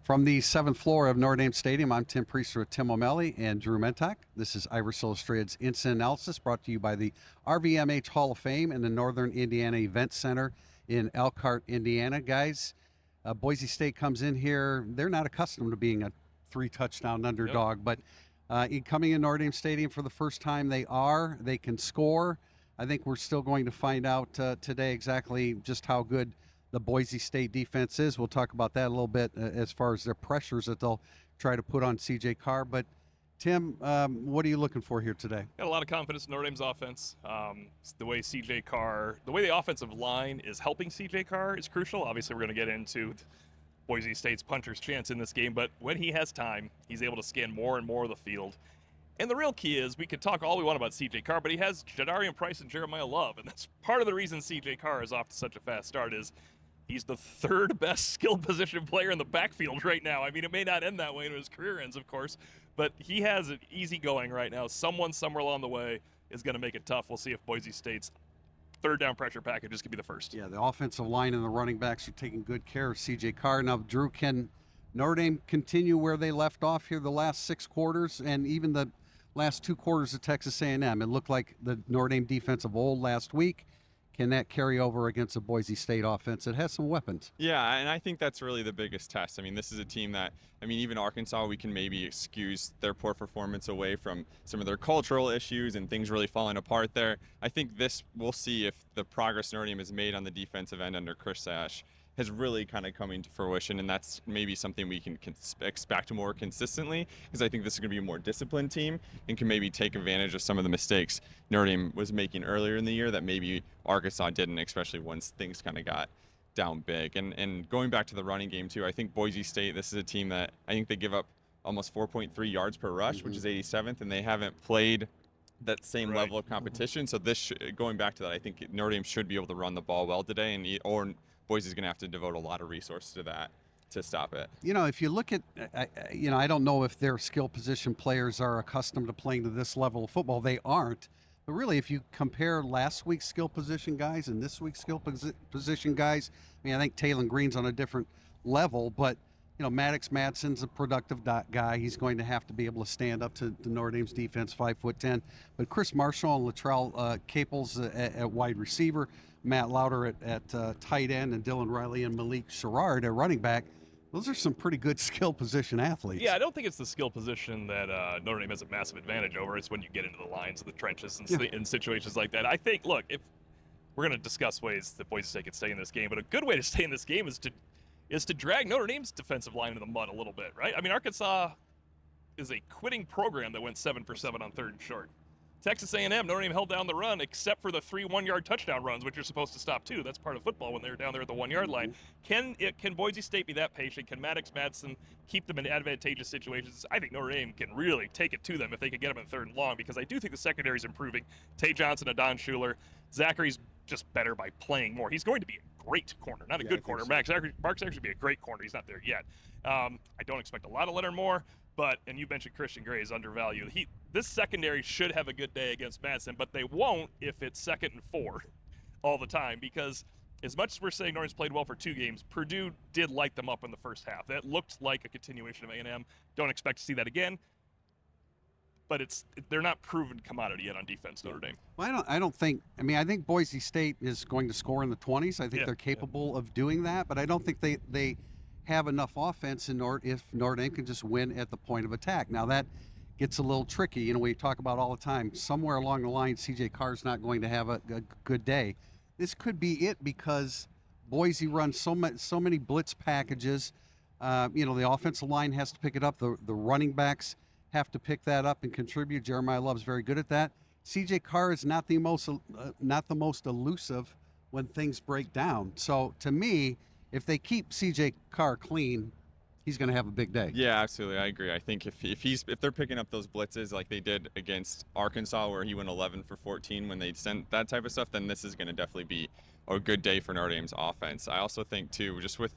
From the 7th floor of Notre Dame Stadium, I'm Tim Priester with Tim O'Malley and Drew Mentock. This is Irish Illustrated's Instant Analysis, brought to you by the RVMH Hall of Fame and the Northern Indiana Event Center in Elkhart, Indiana. Guys, Boise State comes in here. They're not accustomed to being a 3-touchdown underdog, but coming in Notre Dame Stadium for the first time, they are. They can score. I think we're still going to find out today exactly just how good the Boise State defense is. We'll talk about that a little bit as far as their pressures that they'll try to put on C.J. Carr. But, Tim, what are you looking for here today? Got a lot of confidence in Notre Dame's offense. The way C.J. Carr, the way the offensive line is helping C.J. Carr is crucial. Obviously, we're going to get into Boise State's puncher's chance in this game, but when he has time, he's able to scan more and more of the field. And the real key is, we could talk all we want about C.J. Carr, but he has Jadarian Price and Jeremiah Love, and that's part of the reason C.J. Carr is off to such a fast start. Is he's the third best skill position player in the backfield right now. I mean, it may not end that way when his career ends, of course, but he has it easy going right now. Someone somewhere along the way is going to make it tough. We'll see if Boise State's third down pressure packages can be the first. Yeah, the offensive line and the running backs are taking good care of C.J. Carr. Now, Drew, can Notre Dame continue where they left off here the last 6 quarters and even the last 2 quarters of Texas A&M? It looked like the Notre Dame defense of old last week. Can that carry over against a Boise State offense that has some weapons? Yeah, and I think that's really the biggest test. I mean, this is a team that, even Arkansas, we can maybe excuse their poor performance away from some of their cultural issues and things really falling apart there. I think this, we'll see if the progress Notre Dame has made on the defensive end under Chris Ash has really kind of coming to fruition, and that's maybe something we can expect more consistently, because I think this is going to be a more disciplined team and can maybe take advantage of some of the mistakes Notre Dame was making earlier in the year that maybe Arkansas didn't, especially once things kind of got down big. And going back to the running game too, I think Boise State, this is a team that I think they give up almost 4.3 yards per rush, which is 87th, and they haven't played that same level of competition. So this, going back to that, I think Notre Dame should be able to run the ball well today, or Boise's going to have to devote a lot of resources to that to stop it. If you look at, I don't know if their skill position players are accustomed to playing to this level of football. They aren't. But really, if you compare last week's skill position guys and this week's skill position guys, I think Taylon Green's on a different level, but Maddux, Madsen's a productive guy. He's going to have to be able to stand up to Notre Dame's defense, 5'10". But Chris Marshall and Latrell Caples at wide receiver, Matt Lauder at tight end, and Dylan Riley and Malik Sherrard at running back. Those are some pretty good skill position athletes. Yeah, I don't think it's the skill position that Notre Dame has a massive advantage over. It's when you get into the lines of the trenches and in situations like that. I think, look, if we're going to discuss ways that Boise State can stay in this game, but a good way to stay in this game is to drag Notre Dame's defensive line into the mud a little bit, right? Arkansas is a quitting program that went 7 for 7 on 3rd and short. Texas A&M, Notre Dame held down the run except for the 3 1-yard touchdown runs, which you're supposed to stop too. That's part of football when they're down there at the 1-yard line. Can Boise State be that patient? Can Maddux, Madsen keep them in advantageous situations? I think Notre Dame can really take it to them if they can get them in 3rd and long, because I do think the secondary is improving. Tay Johnson, Adon Schuler, Zachary's just better by playing more. He's going to be a great corner, not a good corner. So. Mark's actually be a great corner. He's not there yet. I don't expect a lot of Leonard Moore, and you mentioned Christian Gray is undervalued. This secondary should have a good day against Madsen, but they won't if it's 2nd and 4 all the time, because as much as we're saying Notre Dame's played well for 2 games, Purdue did light them up in the first half. That looked like a continuation of A&M. Don't expect to see that again. But they're not proven commodity yet on defense, Notre Dame. Well, I think Boise State is going to score in the 20s. I think they're capable of doing that, but I don't think they have enough offense if Notre Dame can just win at the point of attack. Now that gets a little tricky. We talk about all the time, somewhere along the line, C.J. Carr's not going to have a good day. This could be it, because Boise runs so many blitz packages. The offensive line has to pick it up. The running backs have to pick that up and contribute. Jeremiah Love's very good at that. C.J. Carr is not the most elusive when things break down. So to me, if they keep C.J. Carr clean, he's going to have a big day. Yeah, absolutely. I agree. I think if they're picking up those blitzes like they did against Arkansas, where he went 11 for 14 when they sent that type of stuff, then this is going to definitely be a good day for Notre Dame's offense. I also think too, just with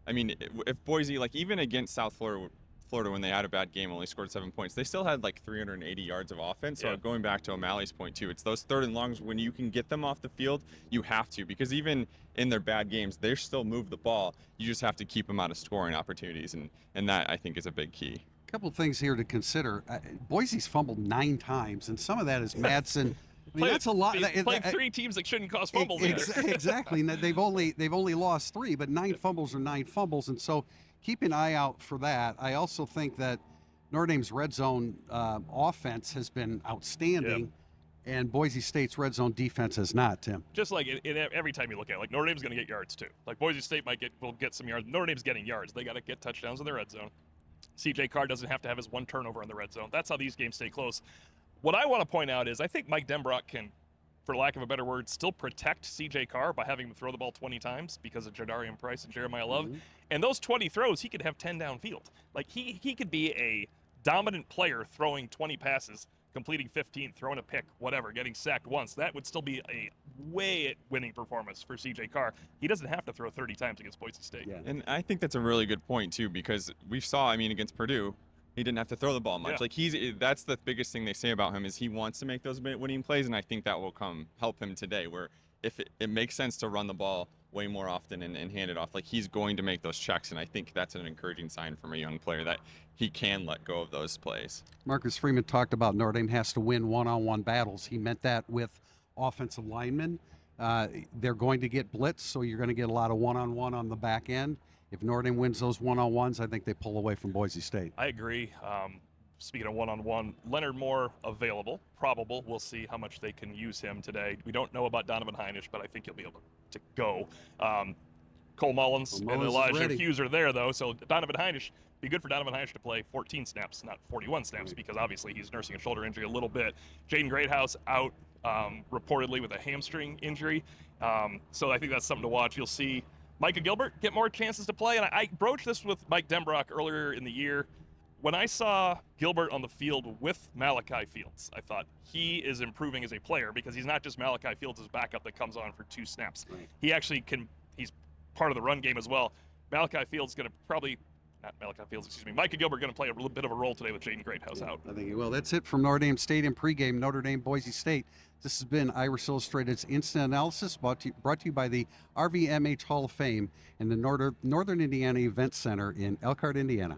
if Boise, like even against South Florida, when they had a bad game, only scored 7 points. They still had like 380 yards of offense. So going back to O'Malley's point too, it's those third and longs when you can get them off the field, you have to, because even in their bad games, they still move the ball. You just have to keep them out of scoring opportunities, and that I think is a big key. A couple of things here to consider. Boise's fumbled 9 times, and some of that is Madsen. I mean, that's a lot. Playing 3 teams that shouldn't cause fumbles. Exactly. They've only lost 3, but 9 fumbles are 9 fumbles, and so keep an eye out for that. I also think that Notre Dame's red zone offense has been outstanding, and Boise State's red zone defense has not, Tim. Just like every time you look at it, like Notre Dame's going to get yards too. Like Boise State will get some yards. Notre Dame's getting yards. They got to get touchdowns in the red zone. CJ Carr doesn't have to have his 1 turnover in the red zone. That's how these games stay close. What I want to point out is I think Mike Denbrock can, for lack of a better word, still protect CJ Carr by having him throw the ball 20 times because of Jadarian Price and Jeremiah Love. Mm-hmm. And those 20 throws, he could have 10 downfield. Like he could be a dominant player throwing 20 passes, completing 15, throwing a pick, whatever, getting sacked once. That would still be a way winning performance for CJ Carr. He doesn't have to throw 30 times against Boise State. Yeah. And I think that's a really good point too, because we saw, against Purdue, he didn't have to throw the ball much. Yeah. That's the biggest thing they say about him is he wants to make those winning plays, and I think that will help him today, where if it makes sense to run the ball way more often and hand it off, like he's going to make those checks, and I think that's an encouraging sign from a young player that he can let go of those plays. Marcus Freeman talked about Notre Dame has to win one-on-one battles. He meant that with offensive linemen. They're going to get blitz, so you're going to get a lot of one-on-one on the back end. If Notre Dame wins those one-on-ones, I think they pull away from Boise State. I agree. Speaking of one-on-one, Leonard Moore available, probable. We'll see how much they can use him today. We don't know about Donovan Heinisch, but I think he'll be able to go. Cole Mullins and Elijah Hughes are there, though, so Donovan Heinisch, be good for Donovan Heinisch to play 14 snaps, not 41 snaps, because obviously he's nursing a shoulder injury a little bit. Jaden Greathouse out reportedly with a hamstring injury, so I think that's something to watch. You'll see Micah Gilbert get more chances to play, and I broached this with Mike Denbrock earlier in the year. When I saw Gilbert on the field with Malachi Fields, I thought he is improving as a player because he's not just Malachi Fields' backup that comes on for 2 snaps. Right. He actually he's part of the run game as well. Micah Gilbert going to play a little bit of a role today with Jaden Greathouse out. I think he will. That's it from Notre Dame Stadium pregame, Notre Dame Boise State. This has been Irish Illustrated's Instant Analysis, brought to you by the RVMH Hall of Fame and the Northern Indiana Event Center in Elkhart, Indiana.